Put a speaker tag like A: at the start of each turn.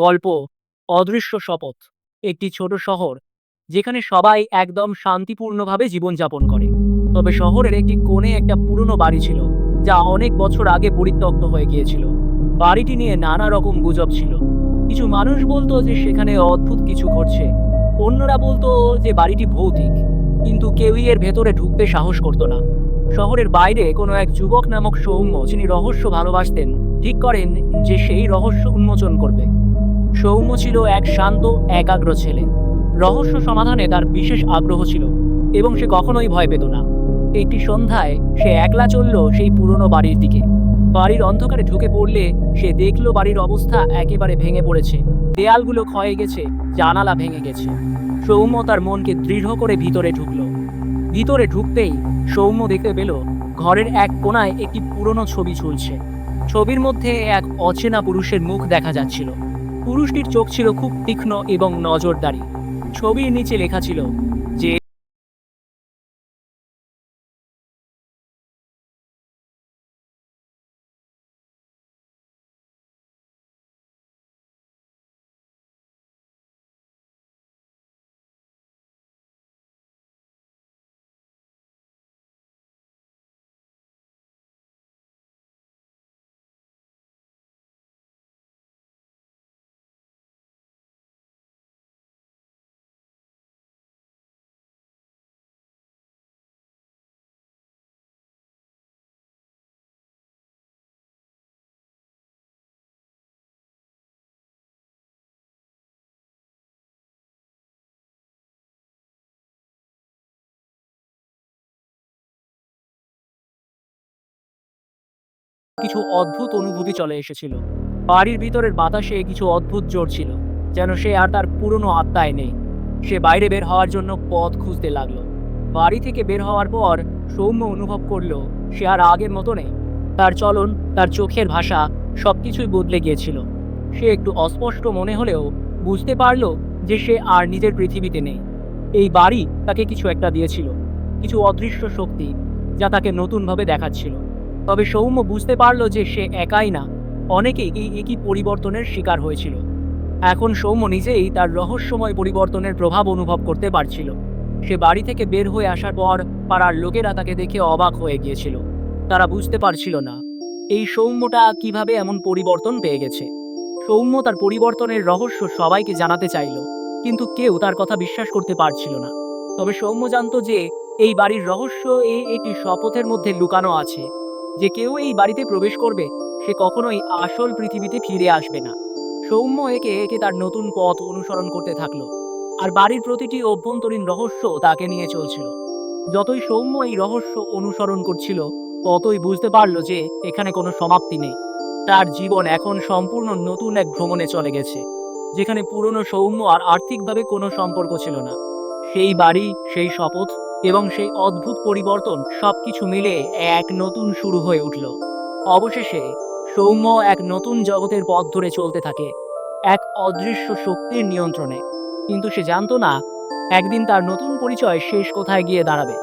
A: গল্প অদৃশ্য শপথ। একটি ছোট শহর যেখানে সবাই একদম শান্তিপূর্ণভাবে জীবনযাপন করে। তবে শহরের একটি কোণে একটা পুরনো বাড়ি ছিল, যা অনেক বছর আগে পরিত্যক্ত হয়ে গিয়েছিল। বাড়িটি নিয়ে নানা রকম গুজব ছিল। কিছু মানুষ বলতো যে সেখানে অদ্ভুত কিছু ঘটছে, অন্যরা বলতো যে বাড়িটি ভৌতিক, কিন্তু কেউই এর ভেতরে ঢুকতে সাহস করতো না। শহরের বাইরে কোনো এক যুবক নামক সৌম্য, যিনি রহস্য ভালোবাসতেন, ঠিক করেন যে সেই রহস্য উন্মোচন করবে। সৌম্য ছিল এক শান্ত, একাগ্র ছেলে। রহস্য সমাধানে তার বিশেষ আগ্রহ ছিল এবং সে কখনোই ভয় পেত না। একটি সন্ধ্যায় সে একলা চলল সেই পুরনো বাড়ির দিকে। বাড়ির অন্ধকারে ঢুকে পড়লে সে দেখল বাড়ির অবস্থা একেবারে ভেঙে পড়েছে। দেয়ালগুলো ক্ষয়ে গেছে, জানালা ভেঙে গেছে। সৌম্য তার মনকে দৃঢ় করে ভিতরে ঢুকলো। ভিতরে ঢুকতেই সৌম্য দেখতে পেল ঘরের এক কোণায় একটি পুরনো ছবি ঝুলছে। ছবির মধ্যে এক অচেনা পুরুষের মুখ দেখা যাচ্ছিল। পুরুষটির চোখ ছিল খুব তীক্ষ্ণ এবং নজরদারি। ছবির নিচে লেখা ছিল যে কিছু অদ্ভুত অনুভূতি চলে এসেছিল। বাড়ির ভিতরের বাতাসে কিছু অদ্ভুত জোর ছিল, যেন সে আর তার পুরনো আত্মায় নেই। সে বাইরে বের হওয়ার জন্য পথ খুঁজতে লাগলো। বাড়ি থেকে বের হওয়ার পর সৌম্য অনুভব করলো সে আর আগের মতো নেই। তার চলন, তার চোখের ভাষা, সবকিছুই বদলে গিয়েছিল। সে একটু অস্পষ্ট মনে হলেও বুঝতে পারলো যে সে আর নিজের পৃথিবীতে নেই। এই বাড়ি তাকে কিছু একটা দিয়েছিল, কিছু অদৃশ্য শক্তি, যা তাকে নতুনভাবে দেখাচ্ছিল। তবে সৌম্য বুঝতে পারল যে সে একাই না, অনেকেই এই একই পরিবর্তনের শিকার হয়েছিল। এখন সৌম্য নিজেই তার রহস্যময় পরিবর্তনের প্রভাব অনুভব করতে পারছিল। সে বাড়ি থেকে বের হয়ে আসার পর পাড়ার লোকেরা তাকে দেখে অবাক হয়ে গিয়েছিল। তারা বুঝতে পারছিল না এই সৌম্যটা কিভাবে এমন পরিবর্তন পেয়ে গেছে। সৌম্য তার পরিবর্তনের রহস্য সবাইকে জানাতে চাইল, কিন্তু কেউ তার কথা বিশ্বাস করতে পারছিল না। তবে সৌম্য জানতো যে এই বাড়ির রহস্য একটি শপথের মধ্যে লুকানো আছে। যে কেউ এই বাড়িতে প্রবেশ করবে, সে কখনোই আসল পৃথিবীতে ফিরে আসবে না। সৌম্য একে একে তার নতুন পথ অনুসরণ করতে থাকলো, আর বাড়ির প্রতিটি অভ্যন্তরীণ রহস্য তাকে নিয়ে চলছিল। যতই সৌম্য এই রহস্য অনুসরণ করছিল, ততই বুঝতে পারলো যে এখানে কোনো সমাপ্তি নেই। তার জীবন এখন সম্পূর্ণ নতুন এক ভ্রমণে চলে গেছে, যেখানে পুরনো সৌম্য আর আর্থিকভাবে কোনো সম্পর্ক ছিল না। সেই বাড়ি, সেই শপথ এবং সেই অদ্ভুত পরিবর্তন সবকিছু মিলে এক নতুন শুরু হয়ে উঠল। অবশেষে সৌম্য এক নতুন জগতের পথ ধরে চলতে থাকে, এক অদৃশ্য শক্তির নিয়ন্ত্রণে। কিন্তু সে জানতো না একদিন তার নতুন পরিচয় শেষ কোথায় গিয়ে দাঁড়াবে।